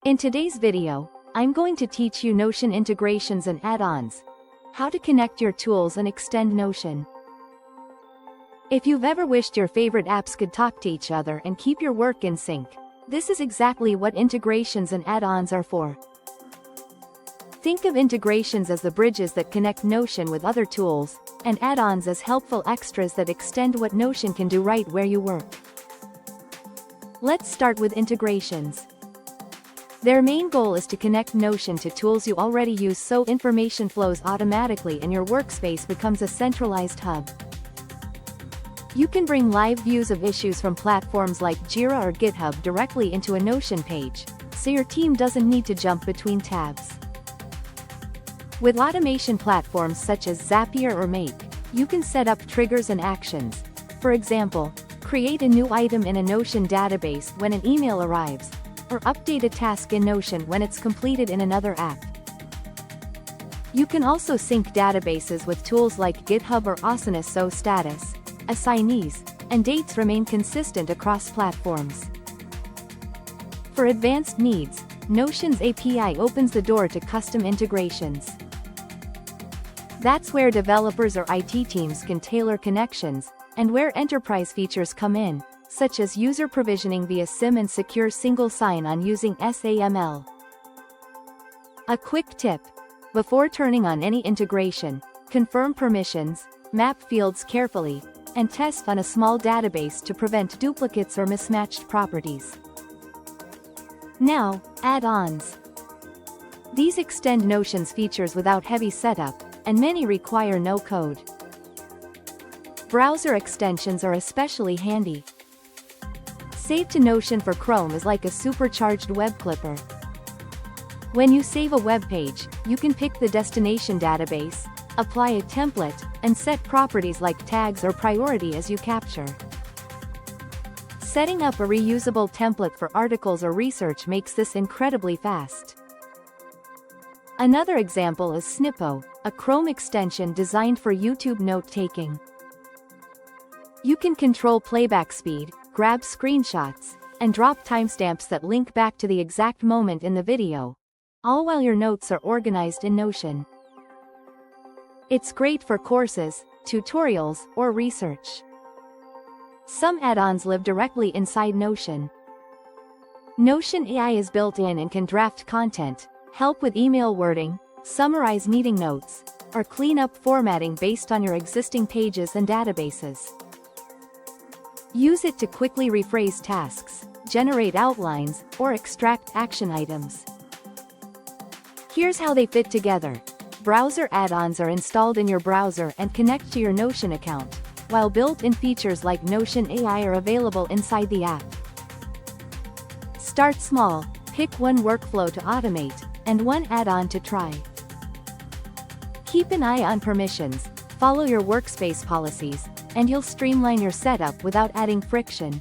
In today's video, I'm going to teach you Notion integrations and add-ons, how to connect your tools and extend Notion. If you've ever wished your favorite apps could talk to each other and keep your work in sync, this is exactly what integrations and add-ons are for. Think of integrations as the bridges that connect Notion with other tools, and add-ons as helpful extras that extend what Notion can do right where you work. Let's start with integrations. Their main goal is to connect Notion to tools you already use so information flows automatically and your workspace becomes a centralized hub. You can bring live views of issues from platforms like Jira or GitHub directly into a Notion page, so your team doesn't need to jump between tabs. With automation platforms such as Zapier or Make, you can set up triggers and actions. For example, create a new item in a Notion database when an email arrives, or update a task in Notion when it's completed in another app. You can also sync databases with tools like GitHub or Asana so status, assignees, and dates remain consistent across platforms. For advanced needs, Notion's API opens the door to custom integrations. That's where developers or IT teams can tailor connections, and where enterprise features come in, such as user provisioning via SIM and secure single sign-on using SAML. A quick tip: before turning on any integration, confirm permissions, map fields carefully, and test on a small database to prevent duplicates or mismatched properties. Now, add-ons. These extend Notion's features without heavy setup, and many require no code. Browser extensions are especially handy. Save to Notion for Chrome is like a supercharged web clipper. When you save a web page, you can pick the destination database, apply a template, and set properties like tags or priority as you capture. Setting up a reusable template for articles or research makes this incredibly fast. Another example is Snippo, a Chrome extension designed for YouTube note-taking. You can control playback speed, grab screenshots, and drop timestamps that link back to the exact moment in the video, all while your notes are organized in Notion. It's great for courses, tutorials, or research. Some add-ons live directly inside Notion. Notion AI is built in and can draft content, help with email wording, summarize meeting notes, or clean up formatting based on your existing pages and databases. Use it to quickly rephrase tasks, generate outlines, or extract action items. Here's how they fit together. Browser add-ons are installed in your browser and connect to your Notion account, while built-in features like Notion AI are available inside the app. Start small, pick one workflow to automate, and one add-on to try. Keep an eye on permissions, follow your workspace policies, and you'll streamline your setup without adding friction.